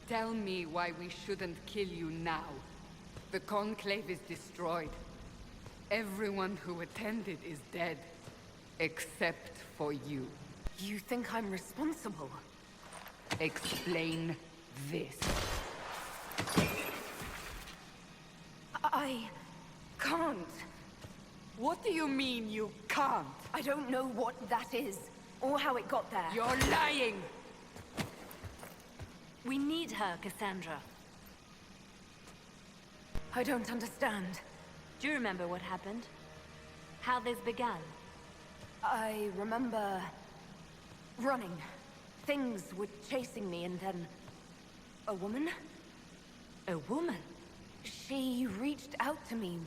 Tell me why we shouldn't kill you now. The Conclave is destroyed. Everyone who attended is dead. Except for you. You think I'm responsible? Explain this. I can't. What do you mean you can't? I don't know what that is, or how it got there. You're lying! We need her, Cassandra. I don't understand. Do you remember what happened? How this began? I remember... running. Things were chasing me, and then... a woman? A woman? She reached out to me,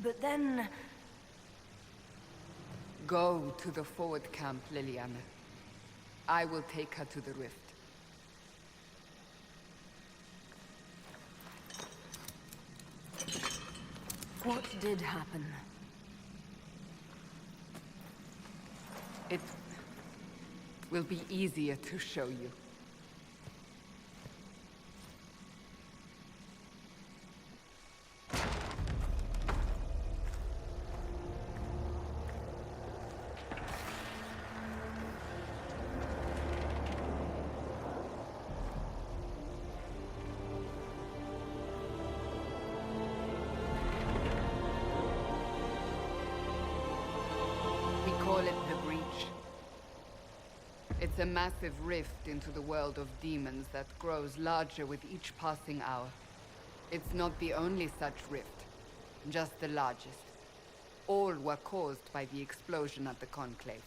but then... Go to the forward camp, Leliana. I will take her to the rift. What did happen? It will be easier to show you. We call it the Breach. It's a massive rift into the world of demons that grows larger with each passing hour. It's not the only such rift, just the largest. All were caused by the explosion at the Conclave.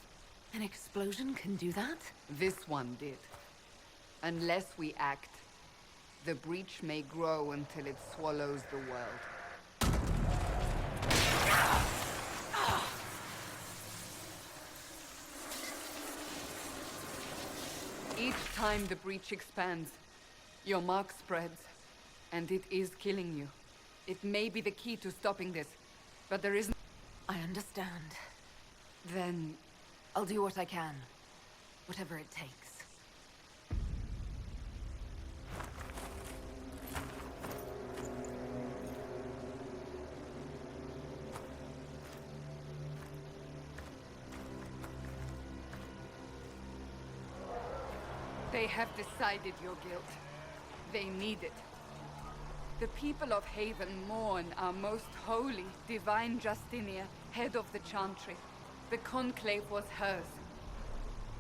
An explosion can do that? This one did. Unless we act, the Breach may grow until it swallows the world. Each time the Breach expands, your mark spreads, and it is killing you. It may be the key to stopping this, but there isn't... I understand. Then... I'll do what I can. Whatever it takes. They have decided your guilt. They need it. The people of Haven mourn our most holy, divine Justinia, head of the Chantry. The Conclave was hers.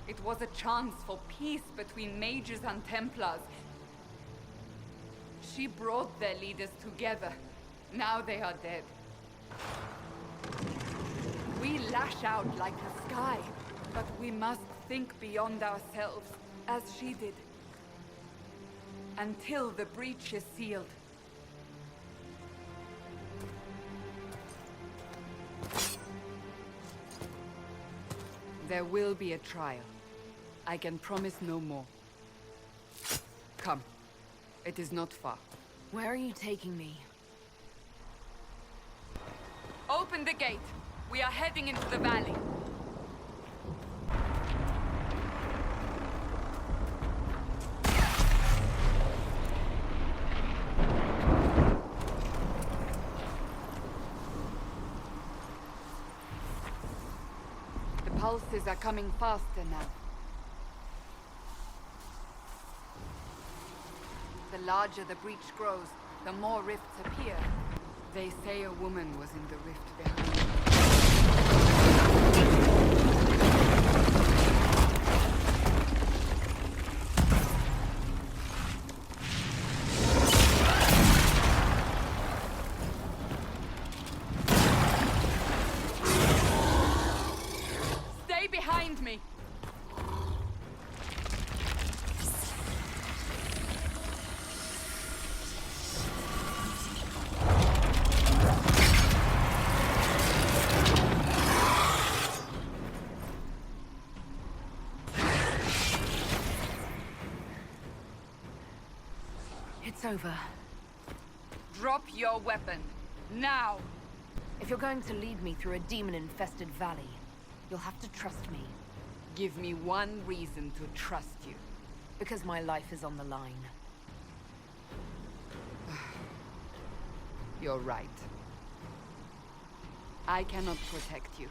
It was a chance for peace between mages and Templars. She brought their leaders together. Now they are dead. We lash out like the sky, but we must think beyond ourselves, as she did. Until the breach is sealed. There will be a trial. I can promise no more. Come. It is not far. Where are you taking me? Open the gate. We are heading into the valley. The pulses are coming faster now. The larger the breach grows, the more rifts appear. They say a woman was in the rift behind. Stay behind me! It's over. Drop your weapon. Now! If you're going to lead me through a demon-infested valley, you'll have to trust me. Give me one reason to trust you. Because my life is on the line. You're right. I cannot protect you.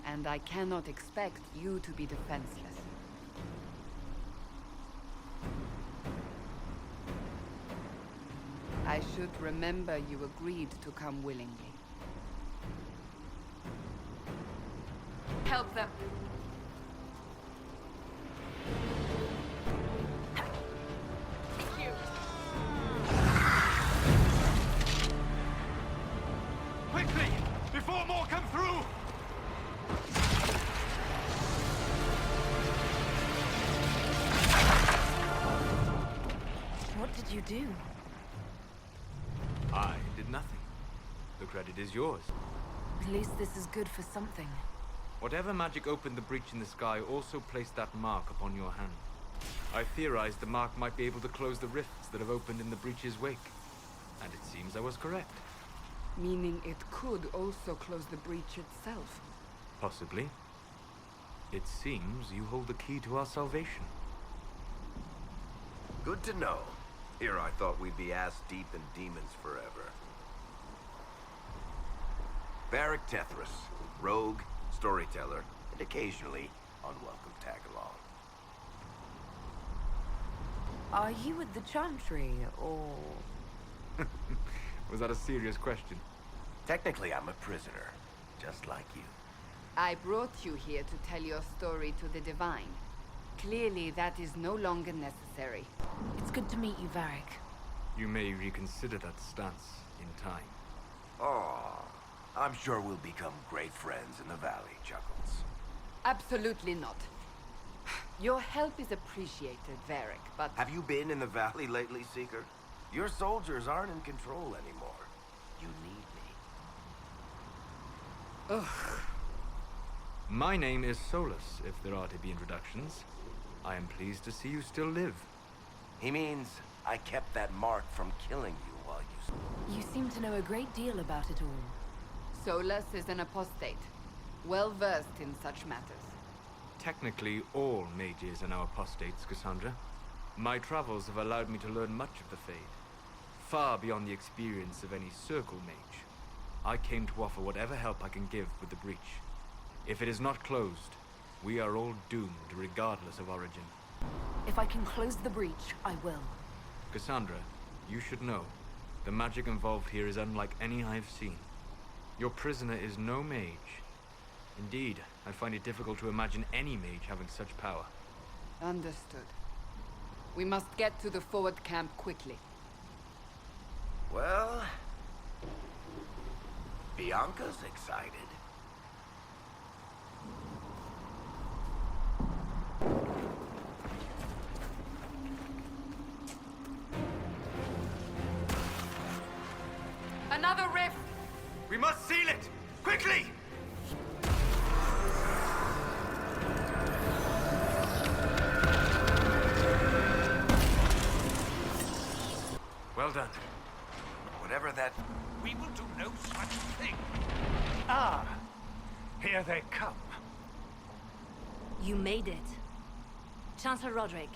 And I cannot expect you to be defenseless. I should remember you agreed to come willingly. Help them! Quickly! Before more come through! What did you do? I did nothing. The credit is yours. At least this is good for something. Whatever magic opened the breach in the sky also placed that mark upon your hand. I theorized the mark might be able to close the rifts that have opened in the breach's wake. And it seems I was correct. Meaning it could also close the breach itself. Possibly. It seems you hold the key to our salvation. Good to know. Here I thought we'd be ass-deep in demons forever. Varric Tethras, rogue, storyteller, and occasionally unwelcome tag-along. Are you with the Chantry, or...? Was that a serious question? Technically, I'm a prisoner, just like you. I brought you here to tell your story to the Divine. Clearly, that is no longer necessary. It's good to meet you, Varric. You may reconsider that stance in time. Oh, I'm sure we'll become great friends in the valley, Chuckles. Absolutely not. Your help is appreciated, Varric, but... Have you been in the valley lately, Seeker? Your soldiers aren't in control anymore. You need me. Ugh. My name is Solus, if there are to be introductions. I am pleased to see you still live. He means I kept that mark from killing you while you... You seem to know a great deal about it all. Solus is an apostate, well-versed in such matters. Technically, all mages are now apostates, Cassandra. My travels have allowed me to learn much of the Fade, far beyond the experience of any Circle mage. I came to offer whatever help I can give with the breach. If it is not closed, we are all doomed regardless of origin. If I can close the breach, I will. Cassandra, you should know, the magic involved here is unlike any I have seen. Your prisoner is no mage. Indeed, I find it difficult to imagine any mage having such power. Understood. We must get to the forward camp quickly. Well... Bianca's excited. Another rift! We must seal it! Quickly! Well done. Whatever that... We will do no such thing. Ah, here they come. You made it. Chancellor Roderick,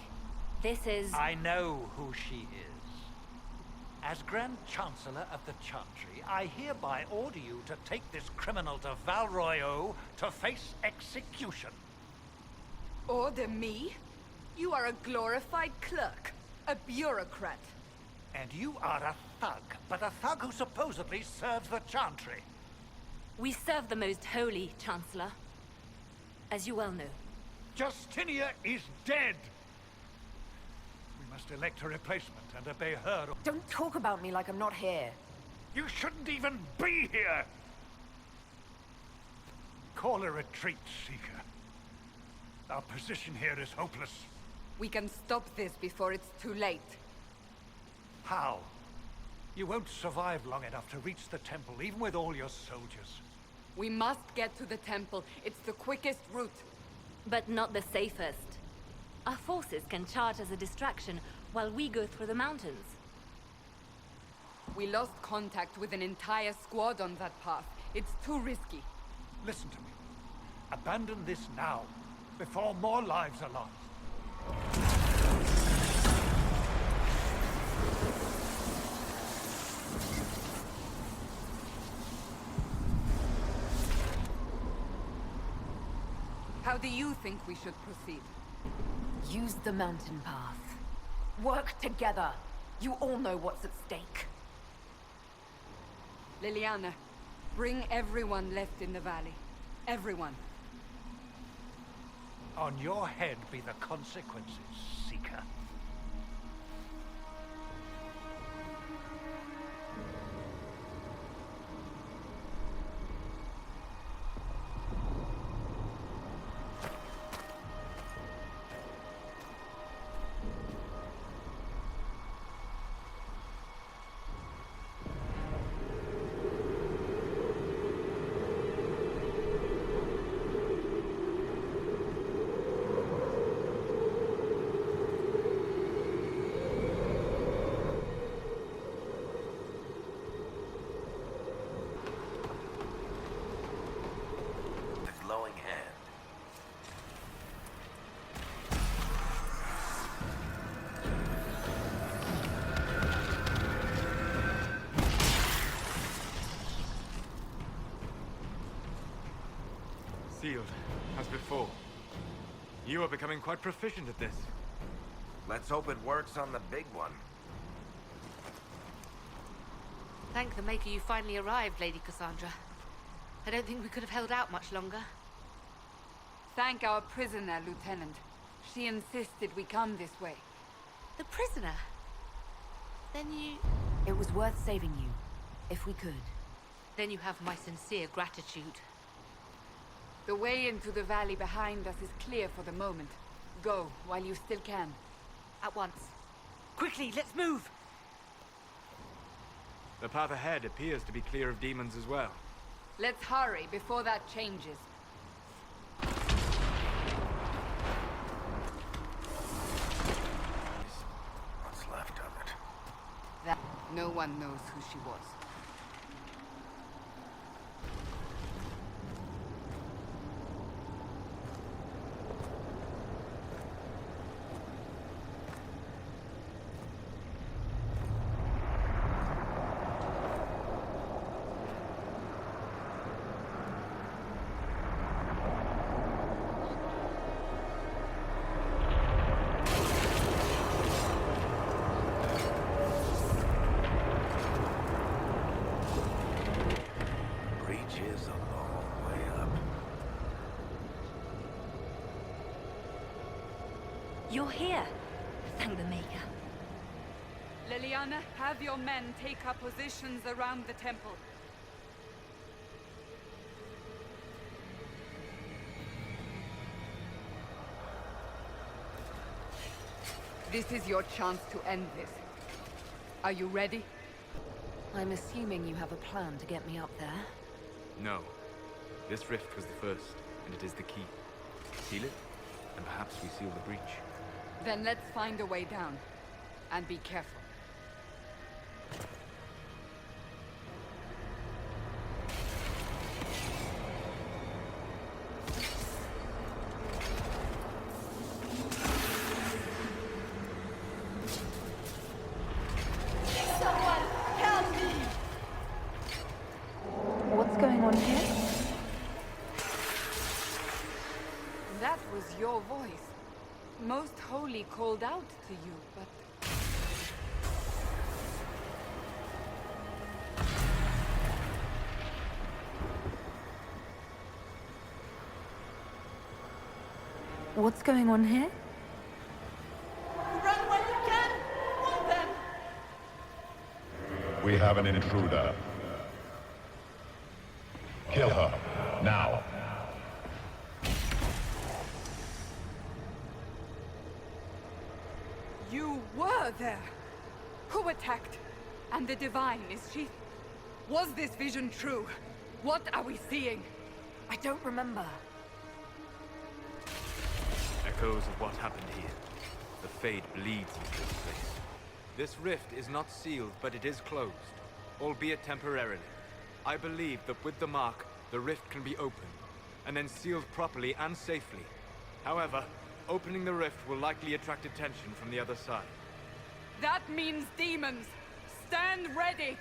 this is... I know who she is. As Grand Chancellor of the Chantry, I hereby order you to take this criminal to Val Royeaux to face execution. Order me? You are a glorified clerk, a bureaucrat. And you are a thug, but a thug who supposedly serves the Chantry. We serve the most holy, Chancellor. As you well know. Justinia is dead. We must elect a replacement and obey her. Don't talk about me like I'm not here. You shouldn't even be here! Call a retreat, Seeker. Our position here is hopeless. We can stop this before it's too late. How? You won't survive long enough to reach the temple, even with all your soldiers. We must get to the temple. It's the quickest route. But not the safest. Our forces can charge as a distraction while we go through the mountains. We lost contact with an entire squad on that path. It's too risky. Listen to me. Abandon this now, before more lives are lost. How do you think we should proceed? Use the mountain path. Work together. You all know what's at stake. Leliana, bring everyone left in the valley. Everyone. On your head be the consequences, Seeker. The glowing hand. Sealed, as before. You are becoming quite proficient at this. Let's hope it works on the big one. Thank the Maker you finally arrived, Lady Cassandra. I don't think we could have held out much longer. Thank our prisoner, Lieutenant. She insisted we come this way. The prisoner? Then you... It was worth saving you, if we could. Then you have my sincere gratitude. The way into the valley behind us is clear for the moment. Go, while you still can. At once. Quickly, let's move! The path ahead appears to be clear of demons as well. Let's hurry before that changes. What's left of it? That no one knows who she was. Breach is a long way up. You're here. Thank the Maker. Leliana, have your men take up positions around the temple. This is your chance to end this. Are you ready? I'm assuming you have a plan to get me up there. No. This rift was the first, and it is the key. Seal it, and perhaps we seal the breach. Then let's find a way down. And be careful. What's going on here? That was your voice. Most Holy called out to you, but... What's going on here? Run when you can! Hold them! We have an intruder. Kill her, now. You were there! Who attacked? And the Divine, is she... Was this vision true? What are we seeing? I don't remember. Echoes of what happened here. The Fade bleeds into this place. This rift is not sealed, but it is closed, albeit temporarily. I believe that with the mark, the rift can be opened, and then sealed properly and safely. However, opening the rift will likely attract attention from the other side. That means demons! Stand ready!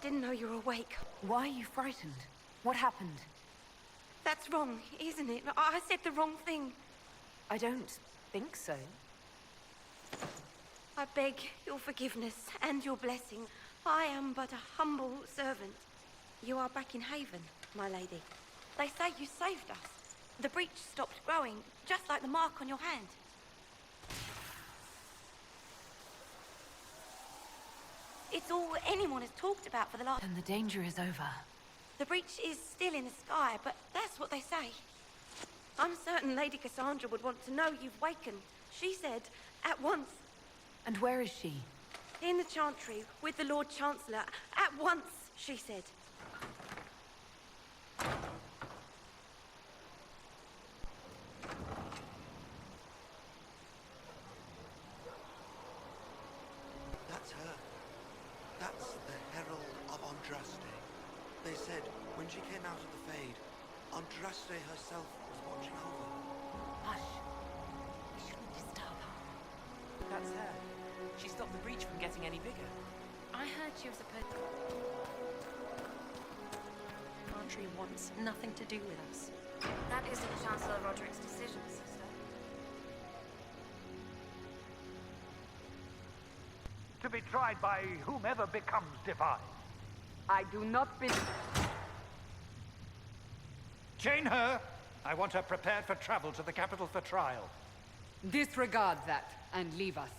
didn't know you were awake. Why are you frightened? What happened? That's wrong, isn't it? I said the wrong thing. I don't think so. I beg your forgiveness and your blessing. I am but a humble servant. You are back in Haven, my lady. They say you saved us. The breach stopped growing, just like the mark on your hand. It's all anyone has talked about for the last... Then the danger is over. The breach is still in the sky, but that's what they say. I'm certain Lady Cassandra would want to know you've wakened. She said, at once. And where is she? In the Chantry, with the Lord Chancellor. At once, she said. That's her. That's the Herald of Andraste. They said when she came out of the Fade, Andraste herself was watching over her. Hush. We shouldn't disturb her. That's her. She stopped the breach from getting any bigger. I heard she was a Country wants nothing to do with us. That isn't Chancellor Roderick's decision, sister. To be tried by whomever becomes divine. I do not believe... Chain her! I want her prepared for travel to the capital for trial. Disregard that and leave us.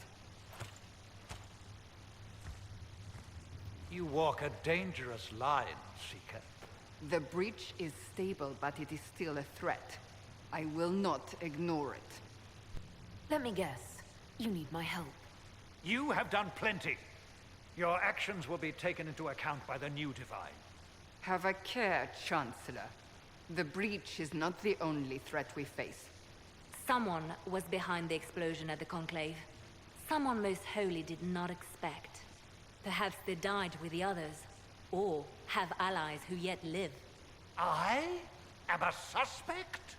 You walk a dangerous line, Seeker. The breach is stable, but it is still a threat. I will not ignore it. Let me guess. You need my help. You have done plenty. Your actions will be taken into account by the new Divine. Have a care, Chancellor. The breach is not the only threat we face. Someone was behind the explosion at the Conclave. Someone most holy did not expect. Perhaps they died with the others, or have allies who yet live. I am a suspect?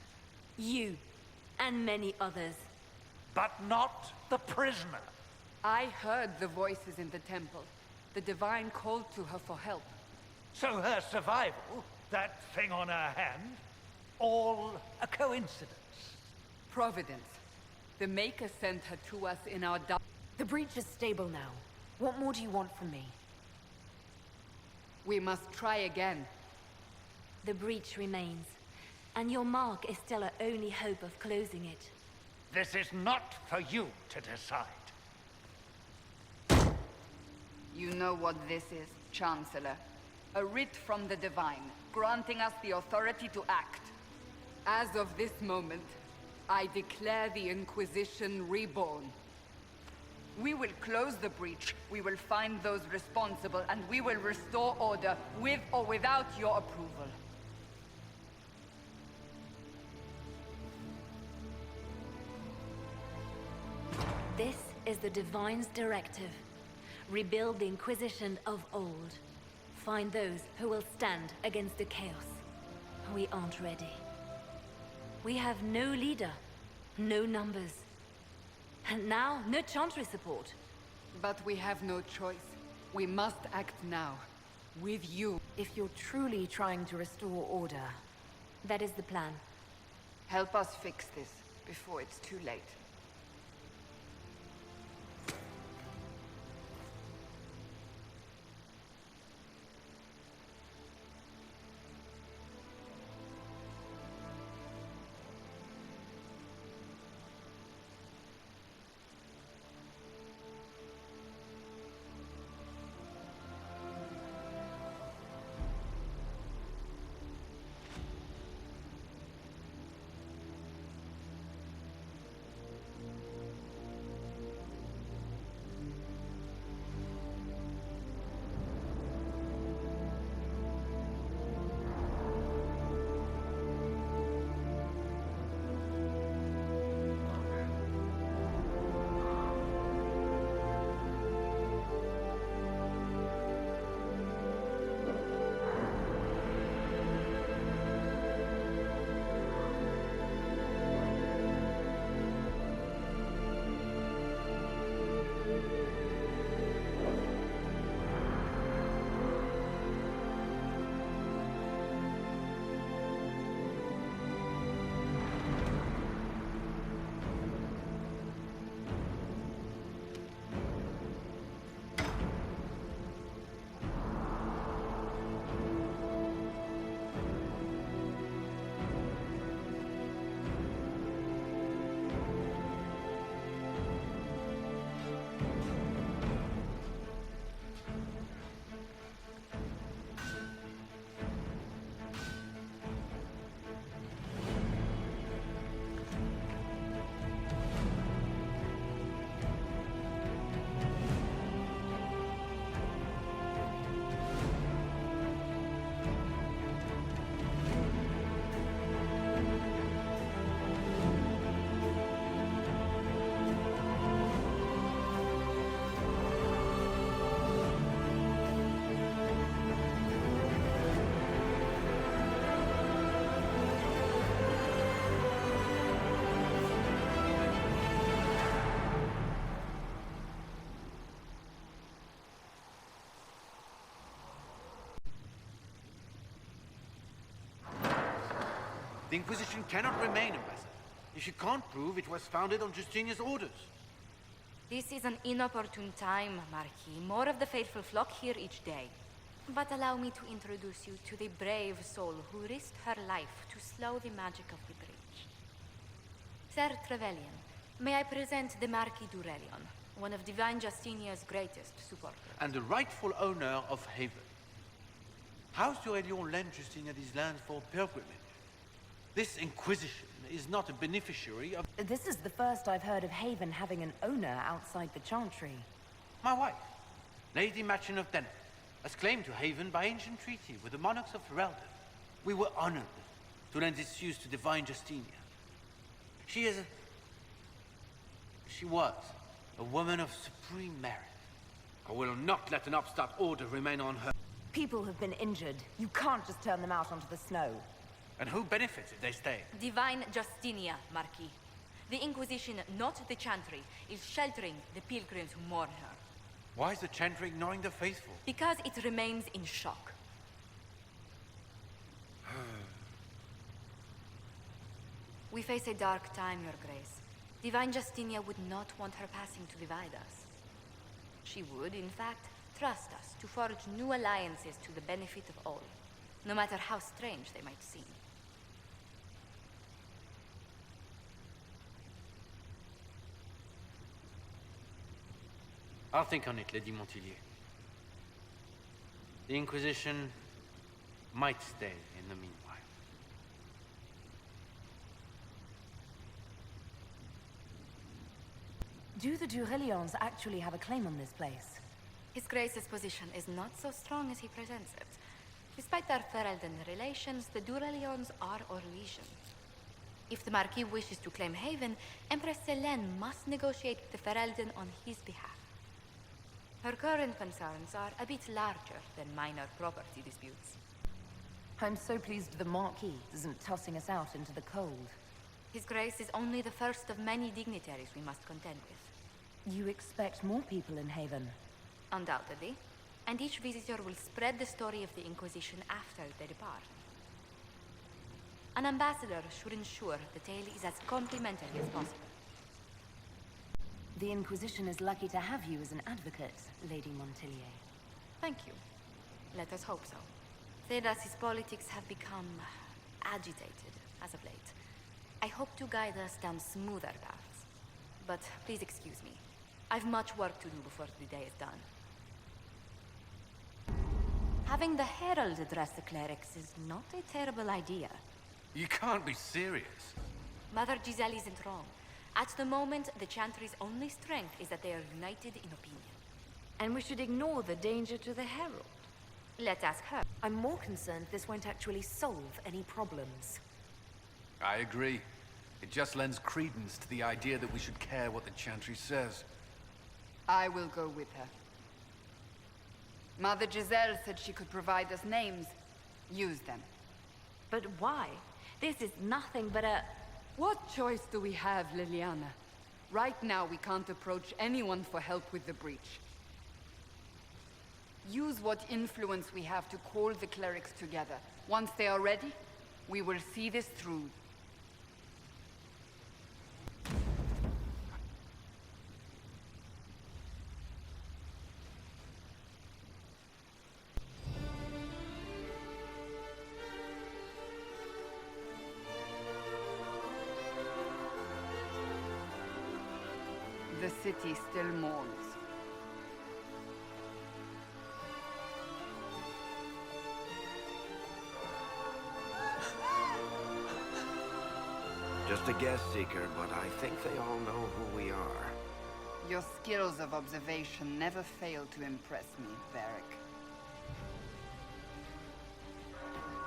You, and many others. But not the prisoner. I heard the voices in the temple. The Divine called to her for help. So her survival, that thing on her hand, all a coincidence? Providence. The Maker sent her to us in our The breach is stable now. What more do you want from me? We must try again. The breach remains, and your mark is still our only hope of closing it. This is not for you to decide. You know what this is, Chancellor. A writ from the Divine, granting us the authority to act. As of this moment, I declare the Inquisition reborn. We will close the breach, we will find those responsible, and we will restore order, with or without your approval. This is the Divine's directive. Rebuild the Inquisition of old. Find those who will stand against the chaos. We aren't ready. We have no leader, no numbers. And now, no Chantry support. But we have no choice. We must act now. With you. If you're truly trying to restore order... That is the plan. Help us fix this, before it's too late. The Inquisition cannot remain, Ambassador, if you can't prove it was founded on Justinian's orders. This is an inopportune time, Marquis. More of the faithful flock here each day. But allow me to introduce you to the brave soul who risked her life to slow the magic of the breach. Sir Trevelyan, may I present the Marquis d'Aurelion, one of Divine Justinia's greatest supporters. And the rightful owner of Haven. House d'Aurelion lent Justinia these lands for pilgrimage. This Inquisition is not a beneficiary of... This is the first I've heard of Haven having an owner outside the Chantry. My wife, Lady Machin of Denham, has claimed to Haven by ancient treaty with the monarchs of Ferelden. We were honored to lend its use to Divine Justinia. She was a woman of supreme merit. I will not let an upstart order remain on her. People have been injured. You can't just turn them out onto the snow. And who benefits if they stay? Divine Justinia, Marquis. The Inquisition, not the Chantry, is sheltering the pilgrims who mourn her. Why is the Chantry ignoring the faithful? Because it remains in shock. We face a dark time, Your Grace. Divine Justinia would not want her passing to divide us. She would, in fact, trust us to forge new alliances to the benefit of all, no matter how strange they might seem. I'll think on it, Lady Montilyet. The Inquisition might stay in the meanwhile. Do the d'Aurelions actually have a claim on this place? His Grace's position is not so strong as he presents it. Despite their Ferelden relations, the d'Aurelions are Orlesian. If the Marquis wishes to claim Haven, Empress Selene must negotiate with the Ferelden on his behalf. Her current concerns are a bit larger than minor property disputes. I'm so pleased the Marquis isn't tossing us out into the cold. His Grace is only the first of many dignitaries we must contend with. You expect more people in Haven? Undoubtedly. And each visitor will spread the story of the Inquisition after they depart. An ambassador should ensure the tale is as complimentary as possible. The Inquisition is lucky to have you as an advocate, Lady Montilyet. Thank you. Let us hope so. Thedas's politics have become agitated as of late. I hope to guide us down smoother paths. But please excuse me. I've much work to do before the day is done. Having the Herald address the clerics is not a terrible idea. You can't be serious. Mother Giselle isn't wrong. At the moment, the Chantry's only strength is that they are united in opinion. And we should ignore the danger to the Herald. Let's ask her. I'm more concerned this won't actually solve any problems. I agree. It just lends credence to the idea that we should care what the Chantry says. I will go with her. Mother Giselle said she could provide us names. Use them. But why? This is nothing but a... What choice do we have, Leliana? Right now, we can't approach anyone for help with the breach. Use what influence we have to call the clerics together. Once they are ready, we will see this through. The city still mourns. Just a guess, Seeker, but I think they all know who we are. Your skills of observation never fail to impress me, Varric.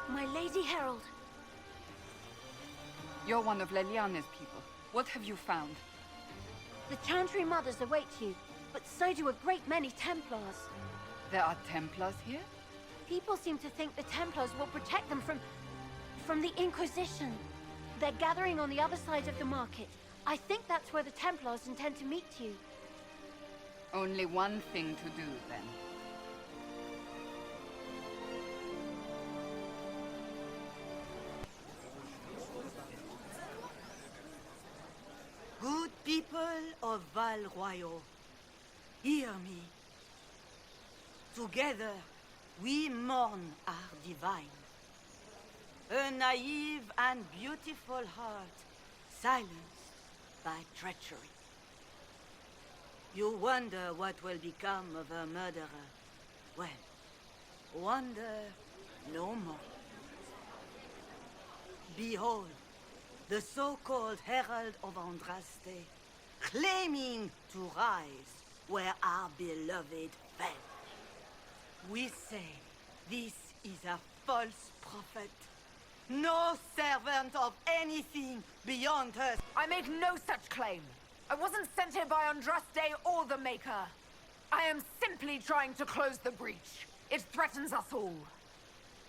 My Lady Herald. You're one of Leliana's people. What have you found? The Chantry Mothers await you, but so do a great many Templars. There are Templars here? People seem to think the Templars will protect them from the Inquisition. They're gathering on the other side of the market. I think that's where the Templars intend to meet you. Only one thing to do, then. of Val Royal, hear me. Together, we mourn our divine. A naive and beautiful heart, silenced by treachery. You wonder what will become of a murderer. Well, wonder no more. Behold, the so-called Herald of Andraste, claiming to rise where our beloved fell. We say this is a false prophet. No servant of anything beyond us. I make no such claim. I wasn't sent here by Andraste or the Maker. I am simply trying to close the breach. It threatens us all.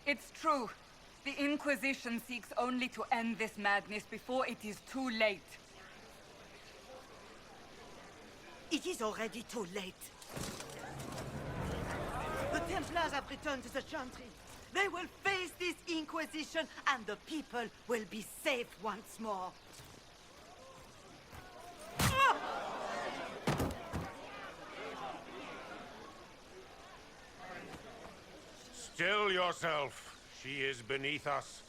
It's true. The Inquisition seeks only to end this madness before it is too late. It is already too late. The Templars have returned to the Chantry. They will face this Inquisition, and the people will be safe once more. Still yourself. She is beneath us.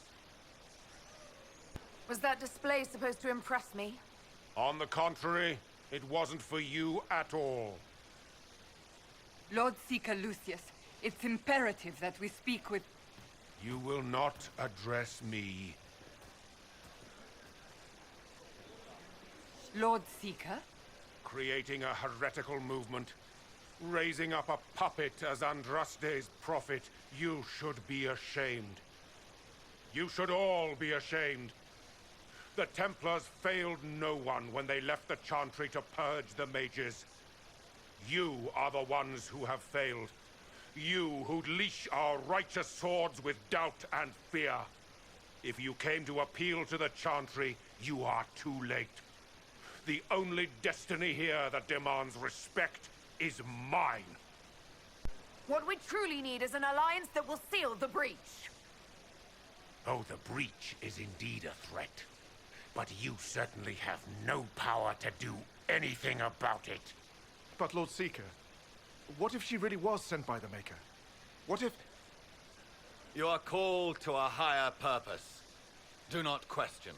Was that display supposed to impress me? On the contrary, it wasn't for you at all. Lord Seeker Lucius, it's imperative that we speak with... You will not address me. Lord Seeker? Creating a heretical movement. Raising up a puppet as Andraste's prophet. You should be ashamed. You should all be ashamed. The Templars failed no one when they left the Chantry to purge the mages. You are the ones who have failed. You who'd leash our righteous swords with doubt and fear. If you came to appeal to the Chantry, you are too late. The only destiny here that demands respect is mine. What we truly need is an alliance that will seal the breach. Oh, the breach is indeed a threat. But you certainly have no power to do anything about it. But Lord Seeker, what if she really was sent by the Maker? What if... You are called to a higher purpose. Do not question.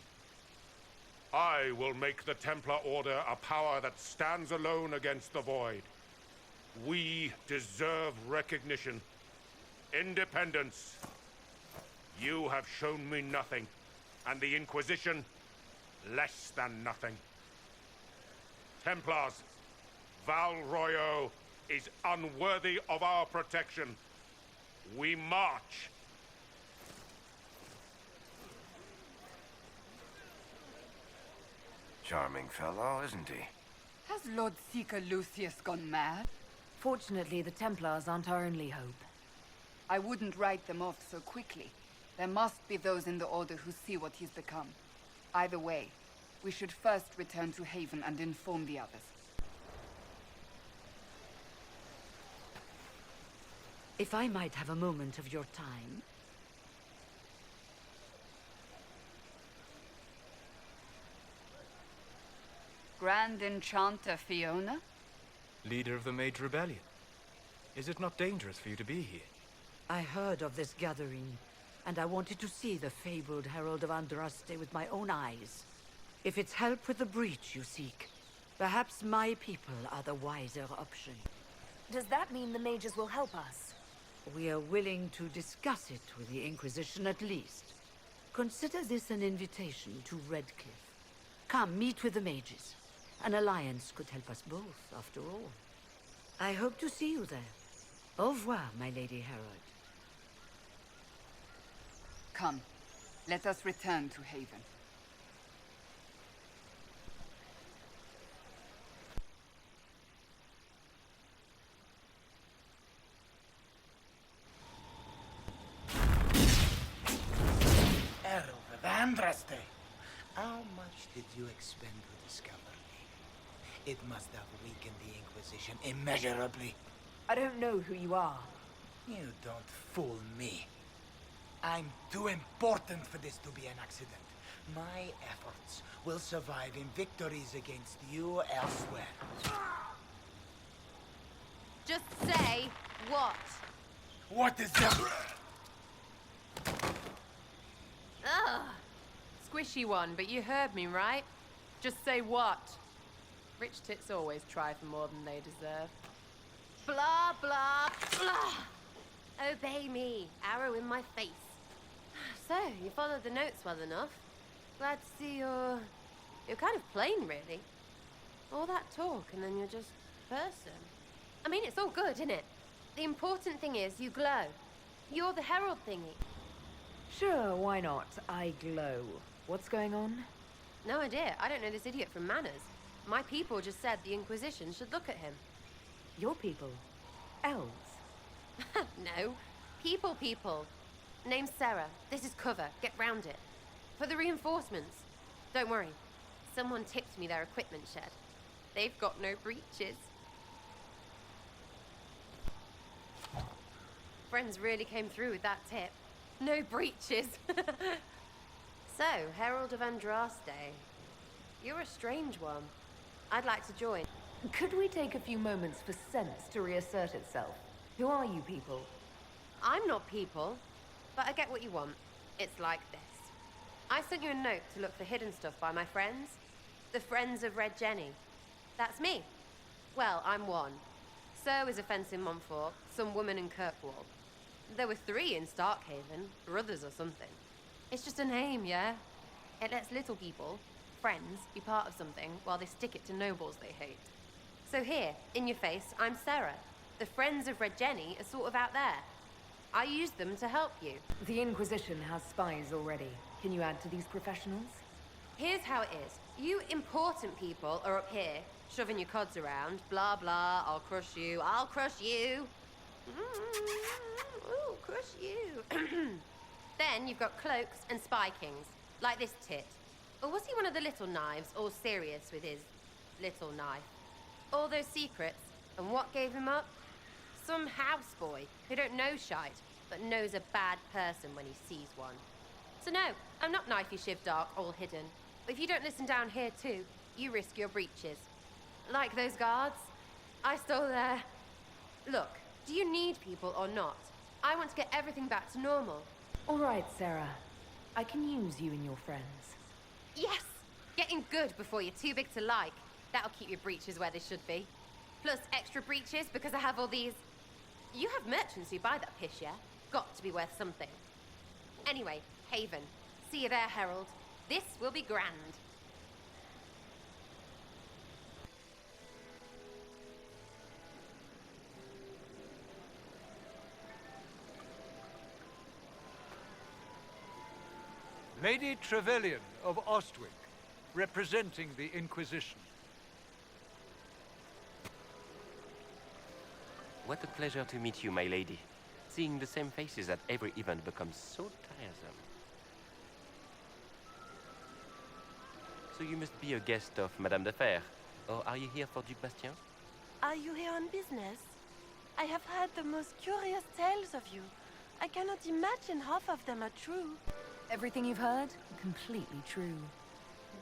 I will make the Templar Order a power that stands alone against the Void. We deserve recognition. Independence. You have shown me nothing, and the Inquisition, less than nothing. Templars, Val Royeaux is unworthy of our protection. We march. Charming fellow, isn't he? Has Lord Seeker Lucius gone mad? Fortunately, the Templars aren't our only hope. I wouldn't write them off so quickly. There must be those in the Order who see what he's become. Either way, we should first return to Haven and inform the others. If I might have a moment of your time. Grand Enchanter Fiona? Leader of the Mage Rebellion. Is it not dangerous for you to be here? I heard of this gathering, and I wanted to see the fabled Herald of Andraste with my own eyes. If it's help with the breach you seek, perhaps my people are the wiser option. Does that mean the mages will help us? We are willing to discuss it with the Inquisition at least. Consider this an invitation to Redcliffe. Come, meet with the mages. An alliance could help us both, after all. I hope to see you there. Au revoir, my Lady Herald. Come, let us return to Haven. Herald of Andraste, how much did you expend to discover me? It must have weakened the Inquisition immeasurably. I don't know who you are. You don't fool me. I'm too important for this to be an accident. My efforts will survive in victories against you elsewhere. Just say what? What is that? Ugh. Squishy one, but you heard me, right? Just say what? Rich tits always try for more than they deserve. Blah, blah, blah. Obey me. Arrow in my face. So, you followed the notes well enough. Glad to see you're kind of plain, really. All that talk, and then you're just person. I mean, it's all good, isn't it? The important thing is you glow. You're the herald thingy. Sure, why not? I glow. What's going on? No idea. I don't know this idiot from Manners. My people just said the Inquisition should look at him. Your people? Elves? No. People. Name's Sarah. This is cover. Get round it. For the reinforcements. Don't worry. Someone tipped me their equipment shed. They've got no breaches. Friends really came through with that tip. No breaches. So, Herald of Andraste. You're a strange one. I'd like to join. Could we take a few moments for sense to reassert itself? Who are you people? I'm not people, but I get what you want. It's like this. I sent you a note to look for hidden stuff by my friends. The Friends of Red Jenny. That's me. Well, I'm one. So is a fence in Montfort, some woman in Kirkwall. There were 3 in Starkhaven, brothers or something. It's just a name, yeah? It lets little people, friends, be part of something while they stick it to nobles they hate. So here, in your face, I'm Sarah. The Friends of Red Jenny are sort of out there. I use them to help you. The Inquisition has spies already. Can you add to these professionals? Here's how it is. You important people are up here, shoving your cods around. Blah, blah, I'll crush you. Ooh, crush you. Then you've got cloaks and spy kings, like this tit. Or was he one of the little knives, all serious with his little knife? All those secrets, and what gave him up? Some houseboy who don't know shite, but knows a bad person when he sees one. So no, I'm not knifey shiv dark, all hidden. But if you don't listen down here too, you risk your breeches. Like those guards, I stole their... Look, do you need people or not? I want to get everything back to normal. All right, Sarah. I can use you and your friends. Yes! Getting good before you're too big to like. That'll keep your breeches where they should be. Plus extra breeches because I have all these... You have merchants who buy that piss, yeah? Got to be worth something. Anyway, Haven. See you there, Herald. This will be grand. Lady Trevelyan of Ostwick, representing the Inquisition. What a pleasure to meet you, my lady. Seeing the same faces at every event becomes so tiresome. So you must be a guest of Madame de Fer, or are you here for Duc Bastien? Are you here on business? I have heard the most curious tales of you. I cannot imagine half of them are true. Everything you've heard? Completely true.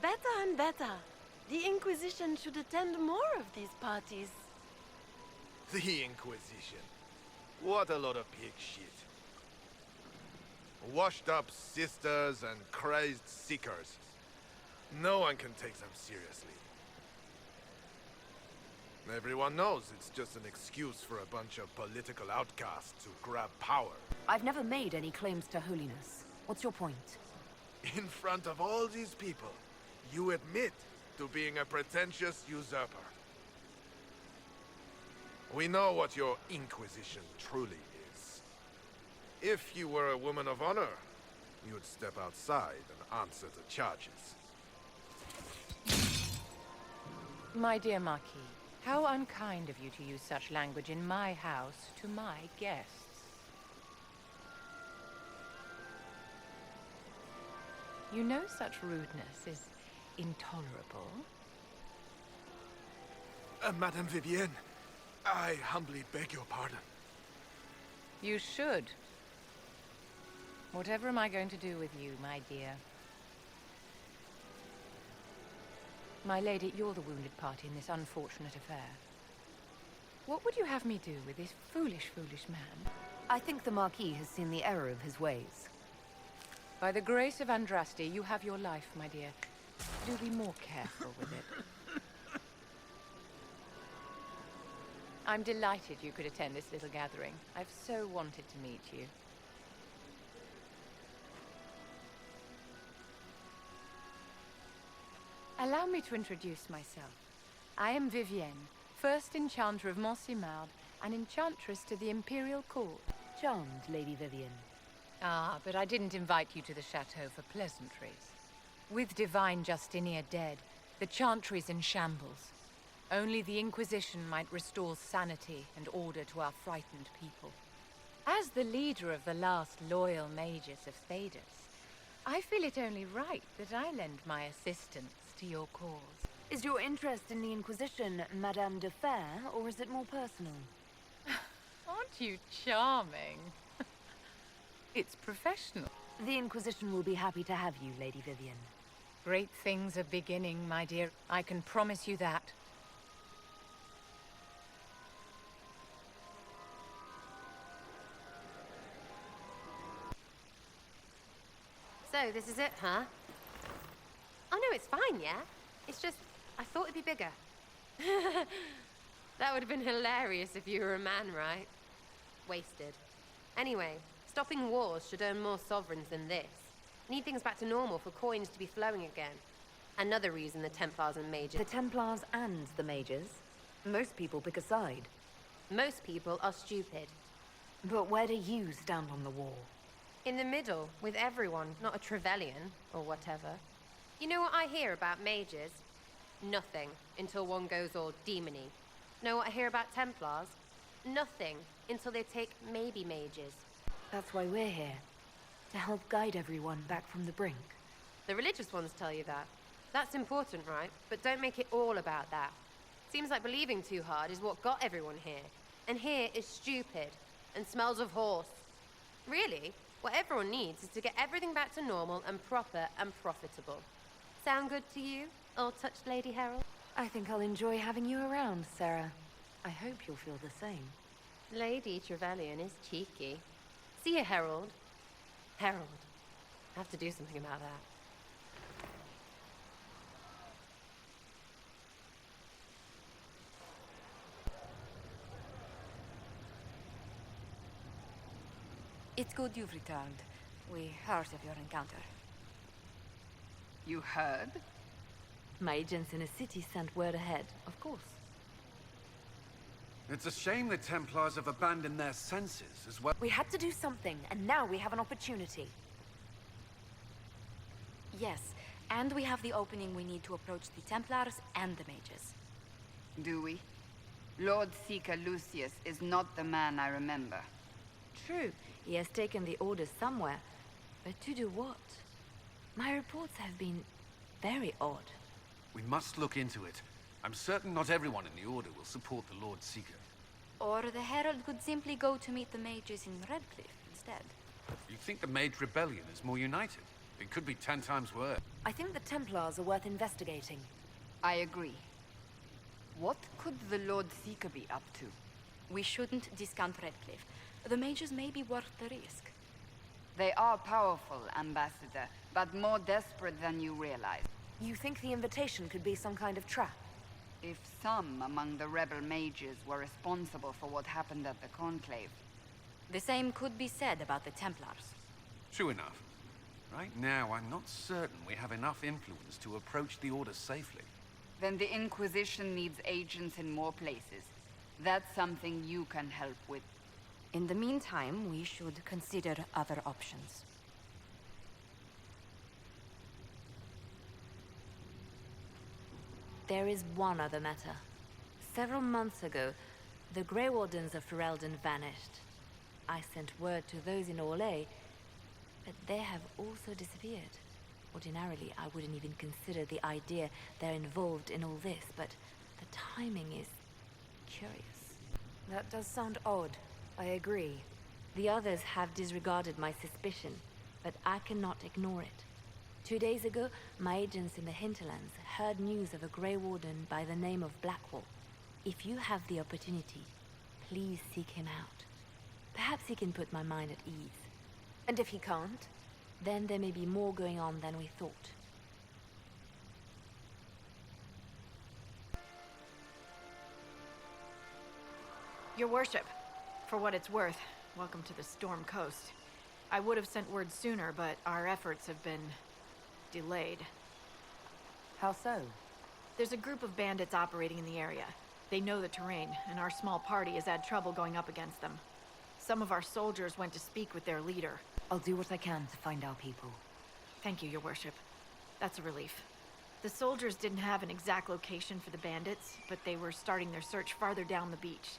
Better and better. The Inquisition should attend more of these parties. The Inquisition. What a lot of pig shit. Washed up sisters and crazed seekers. No one can take them seriously. Everyone knows it's just an excuse for a bunch of political outcasts to grab power. I've never made any claims to holiness. What's your point? In front of all these people, you admit to being a pretentious usurper. We know what your Inquisition truly is. If you were a woman of honor, you would step outside and answer the charges. My dear Marquis, how unkind of you to use such language in my house to my guests. You know such rudeness is intolerable. Madame Vivienne, I humbly beg your pardon. You should. Whatever am I going to do with you, my dear? My lady, you're the wounded party in this unfortunate affair. What would you have me do with this foolish, foolish man? I think the Marquis has seen the error of his ways. By the grace of Andraste, you have your life, my dear. Do be more careful with it. I'm delighted you could attend this little gathering. I've so wanted to meet you. Allow me to introduce myself. I am Vivienne, first Enchanter of Montsimard and Enchantress to the Imperial Court. Charmed, Lady Vivienne. Ah, but I didn't invite you to the chateau for pleasantries. With Divine Justinia dead, the Chantry's in shambles. Only the Inquisition might restore sanity and order to our frightened people. As the leader of the last loyal mages of Thedas, I feel it only right that I lend my assistance to your cause. Is your interest in the Inquisition Madame de Fer, or is it more personal? Aren't you charming? It's professional. The Inquisition will be happy to have you, Lady Vivienne. Great things are beginning, my dear. I can promise you that. So, this is it, huh? Oh no, it's fine, yeah? It's just, I thought it'd be bigger. That would have been hilarious if you were a man, right? Wasted. Anyway, stopping wars should earn more sovereigns than this. Need things back to normal for coins to be flowing again. Another reason the Templars and Mages... The Templars and the Mages? Most people pick a side. Most people are stupid. But where do you stand on the wall? In the middle, with everyone, not a Trevelyan, or whatever. You know what I hear about mages? Nothing, until one goes all demony. Know what I hear about Templars? Nothing, until they take maybe mages. That's why we're here. To help guide everyone back from the brink. The religious ones tell you that. That's important, right? But don't make it all about that. Seems like believing too hard is what got everyone here. And here is stupid, and smells of horse. Really? What everyone needs is to get everything back to normal and proper and profitable. Sound good to you, old-touched Lady Herald? I think I'll enjoy having you around, Sarah. I hope you'll feel the same. Lady Trevelyan is cheeky. See you, Herald. Herald. I have to do something about that. It's good you've returned. We heard of your encounter. You heard? My agents in the city sent word ahead, of course. It's a shame the Templars have abandoned their senses as well. We had to do something, and now we have an opportunity. Yes, and we have the opening we need to approach the Templars and the mages. Do we? Lord Seeker Lucius is not the man I remember. True, he has taken the orders somewhere. But to do what? My reports have been very odd. We must look into it. I'm certain not everyone in the Order will support the Lord Seeker. Or the Herald could simply go to meet the mages in Redcliffe instead. You think the Mage Rebellion is more united? It could be 10 times worse. I think the Templars are worth investigating. I agree. What could the Lord Seeker be up to? We shouldn't discount Redcliffe. The mages may be worth the risk. They are powerful, Ambassador, but more desperate than you realize. You think the invitation could be some kind of trap? If some among the rebel mages were responsible for what happened at the Conclave. The same could be said about the Templars. True enough. Right now, I'm not certain we have enough influence to approach the Order safely. Then the Inquisition needs agents in more places. That's something you can help with. In the meantime, we should consider other options. There is one other matter. Several months ago, the Grey Wardens of Ferelden vanished. I sent word to those in Orlais, but they have also disappeared. Ordinarily, I wouldn't even consider the idea they're involved in all this, but the timing is curious. That does sound odd. I agree. The others have disregarded my suspicion, but I cannot ignore it. 2 days ago, my agents in the hinterlands heard news of a Grey Warden by the name of Blackwall. If you have the opportunity, please seek him out. Perhaps he can put my mind at ease. And if he can't? Then there may be more going on than we thought. Your worship, for what it's worth, welcome to the Storm Coast. I would have sent word sooner, but our efforts have been delayed. How so? There's a group of bandits operating in the area. They know the terrain, and our small party has had trouble going up against them. Some of our soldiers went to speak with their leader. I'll do what I can to find our people. Thank you, your worship. That's a relief. The soldiers didn't have an exact location for the bandits, but they were starting their search farther down the beach.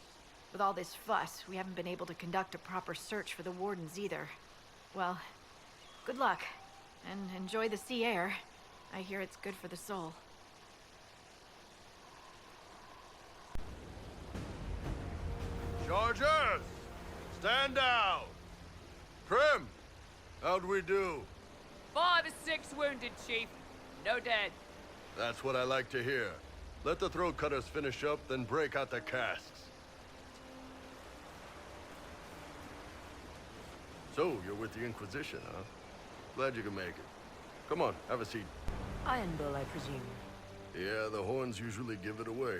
With all this fuss, we haven't been able to conduct a proper search for the wardens either. Well, good luck, and enjoy the sea air. I hear it's good for the soul. Chargers! Stand down! Prim! How'd we do? 5 or 6 wounded, Chief. No dead. That's what I like to hear. Let the throat cutters finish up, then break out the casks. So, you're with the Inquisition, huh? Glad you can make it. Come on, have a seat. Iron Bull, I presume. Yeah, the horns usually give it away.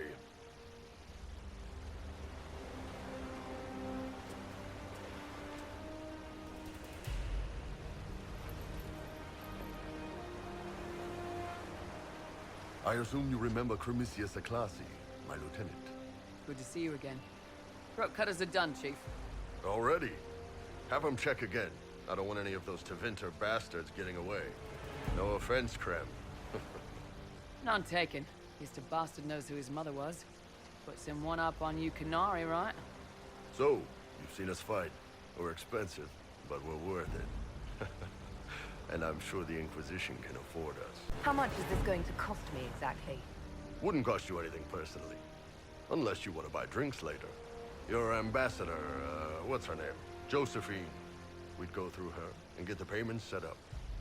I assume you remember Cremisius Aclassi, my lieutenant. Good to see you again. Throat cutters are done, Chief. Already? Have him check again. I don't want any of those Tevinter bastards getting away. No offense, Krem. None taken. Guess the bastard knows who his mother was. Puts him one up on you Canary, right? So, you've seen us fight. We're expensive, but we're worth it. And I'm sure the Inquisition can afford us. How much is this going to cost me exactly? Wouldn't cost you anything personally. Unless you want to buy drinks later. Your ambassador, what's her name? Josephine. We'd go through her and get the payments set up.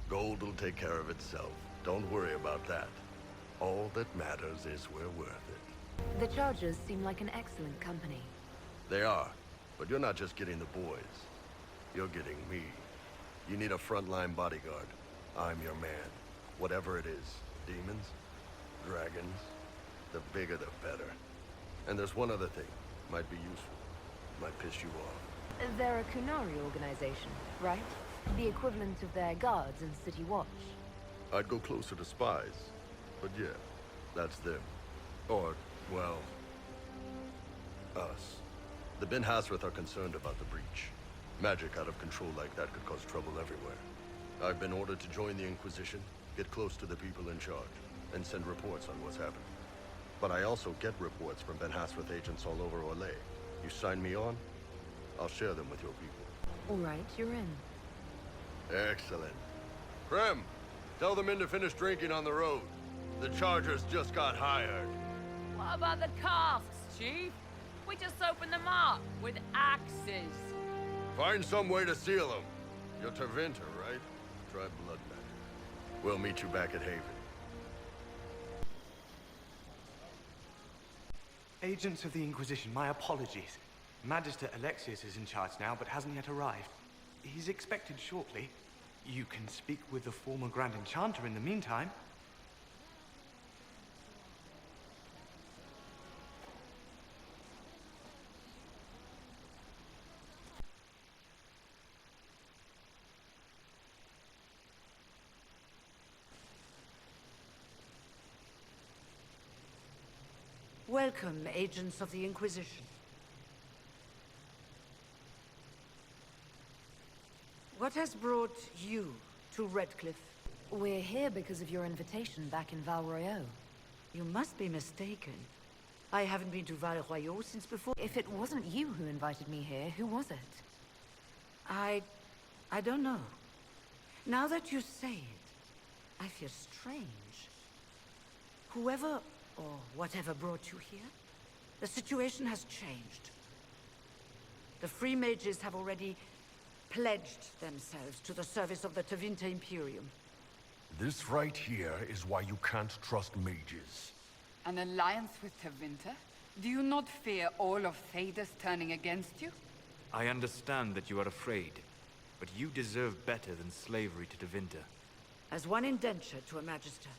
Gold will take care of itself. Don't worry about that. All that matters is we're worth it. The Chargers seem like an excellent company. They are, but you're not just getting the boys. You're getting me. You need a frontline bodyguard. I'm your man. Whatever it is. Demons? Dragons? The bigger the better. And there's one other thing. Might be useful. Might piss you off. They're a Kunari organization, right? The equivalent of their guards and city watch. I'd go closer to spies. But yeah, that's them. Or, well, us. The Ben Hasrath are concerned about the breach. Magic out of control like that could cause trouble everywhere. I've been ordered to join the Inquisition, get close to the people in charge, and send reports on what's happening. But I also get reports from Ben Hasrath agents all over Orlais. You sign me on, I'll share them with your people. All right, you're in. Excellent. Krem, tell the men to finish drinking on the road. The Chargers just got hired. What about the casks, Chief? We just opened them up with axes. Find some way to seal them. You're Tevinter, right? Try blood magic. We'll meet you back at Haven. Agents of the Inquisition, my apologies. Magister Alexius is in charge now, but hasn't yet arrived. He's expected shortly. You can speak with the former Grand Enchanter in the meantime. Welcome, agents of the Inquisition. What has brought you to Redcliffe? We're here because of your invitation back in Val Royeaux. You must be mistaken. I haven't been to Val Royeaux since before. If it wasn't you who invited me here, who was it? I don't know. Now that you say it, I feel strange. Whoever or whatever brought you here, the situation has changed. The Free Mages have already pledged themselves to the service of the Tevinter Imperium. This right here is why you can't trust mages. An alliance with Tevinter? Do you not fear all of Thedas turning against you? I understand that you are afraid, but you deserve better than slavery to Tevinter. As one indentured to a Magister,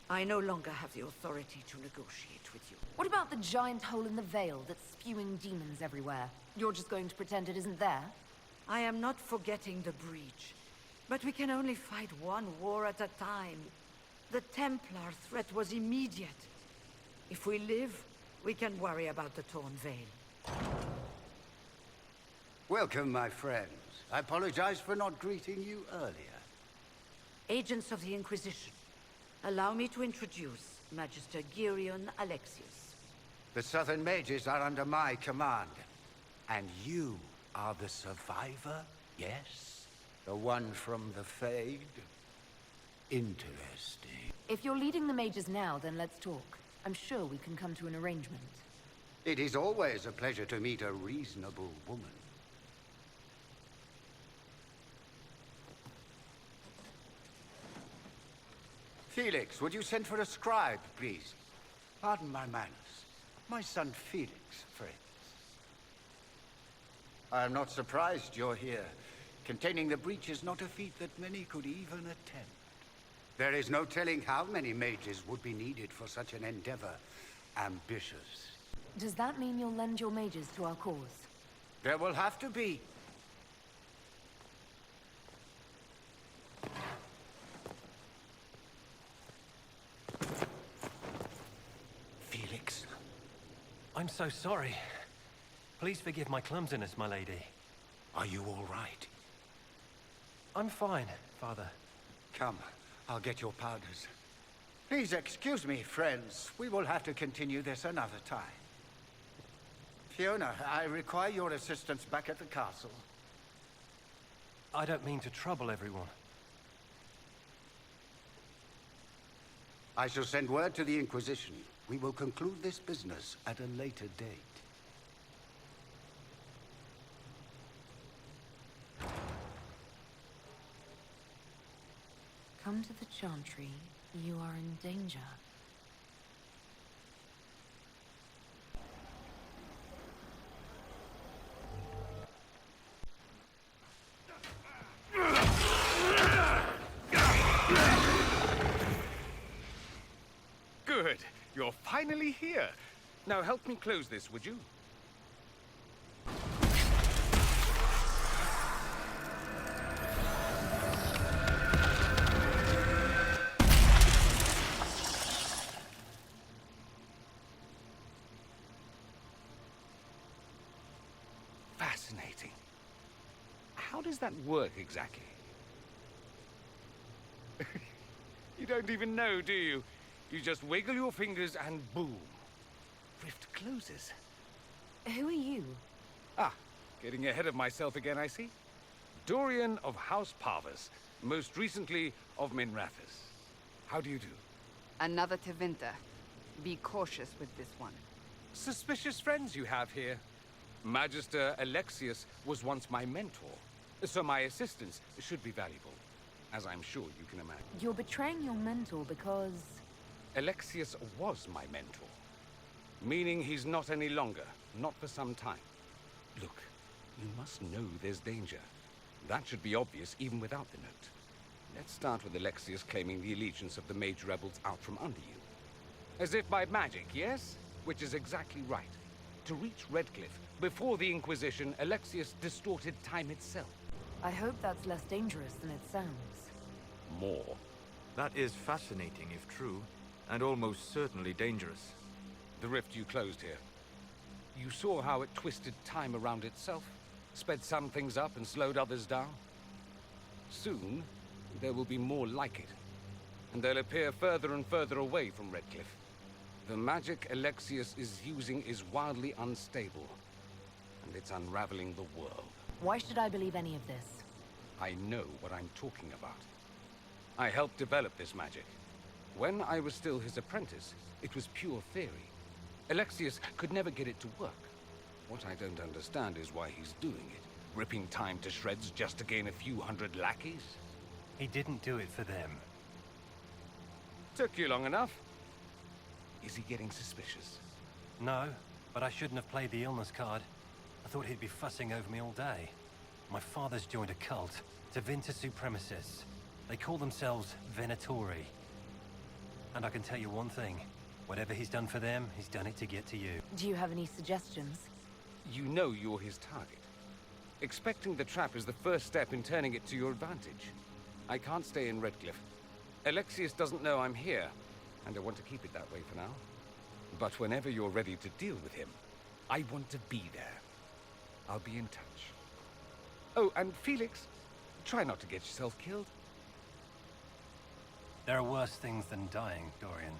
I no longer have the authority to negotiate with you. What about the giant hole in the veil that's spewing demons everywhere? You're just going to pretend it isn't there? I am not forgetting the breach, but we can only fight one war at a time. The Templar threat was immediate. If we live, we can worry about the torn veil. Welcome, my friends. I apologize for not greeting you earlier. Agents of the Inquisition, allow me to introduce Magister Girion Alexius. The Southern Mages are under my command. And you are the survivor, yes? The one from the Fade? Interesting. If you're leading the mages now, then let's talk. I'm sure we can come to an arrangement. It is always a pleasure to meet a reasonable woman. Felix, would you send for a scribe, please? Pardon my manners. My son Felix, friends. I am not surprised you're here. Containing the breach is not a feat that many could even attempt. There is no telling how many mages would be needed for such an endeavor. Ambitious. Does that mean you'll lend your mages to our cause? There will have to be. Felix. I'm so sorry. Please forgive my clumsiness, my lady. Are you all right? I'm fine, Father. Come, I'll get your powders. Please excuse me, friends. We will have to continue this another time. Fiona, I require your assistance back at the castle. I don't mean to trouble everyone. I shall send word to the Inquisition. We will conclude this business at a later date. Come to the Chantry. You are in danger. Good. You're finally here. Now help me close this, would you? Fascinating. How does that work exactly? You don't even know, do you? You just wiggle your fingers and boom. Rift closes. Who are you? Ah, getting ahead of myself again, I see. Dorian of House Parvus, most recently of Minrathous. How do you do? Another Tevinter. Be cautious with this one. Suspicious friends you have here. Magister Alexius was once my mentor, so my assistance should be valuable, as I'm sure you can imagine. You're betraying your mentor because... Alexius was my mentor, meaning he's not any longer, not for some time. Look, you must know there's danger. That should be obvious even without the note. Let's start with Alexius claiming the allegiance of the mage rebels out from under you. As if by magic, yes? Which is exactly right. To reach Redcliffe, before the Inquisition, Alexius distorted time itself. I hope that's less dangerous than it sounds. More. That is fascinating if true, and almost certainly dangerous. The rift you closed here. You saw how it twisted time around itself, sped some things up and slowed others down. Soon, there will be more like it, and they'll appear further and further away from Redcliffe. The magic Alexius is using is wildly unstable, and it's unraveling the world. Why should I believe any of this? I know what I'm talking about. I helped develop this magic. When I was still his apprentice, it was pure theory. Alexius could never get it to work. What I don't understand is why he's doing it. Ripping time to shreds just to gain a few hundred lackeys? He didn't do it for them. Took you long enough. Is he getting suspicious? No, but I shouldn't have played the illness card. I thought he'd be fussing over me all day. My father's joined a cult, Tevinter Supremacists. They call themselves Venatori. And I can tell you one thing. Whatever he's done for them, he's done it to get to you. Do you have any suggestions? You know you're his target. Expecting the trap is the first step in turning it to your advantage. I can't stay in Redcliffe. Alexius doesn't know I'm here, and I want to keep it that way for now. But whenever you're ready to deal with him, I want to be there. I'll be in touch. Oh, and Felix, try not to get yourself killed. There are worse things than dying, Dorian.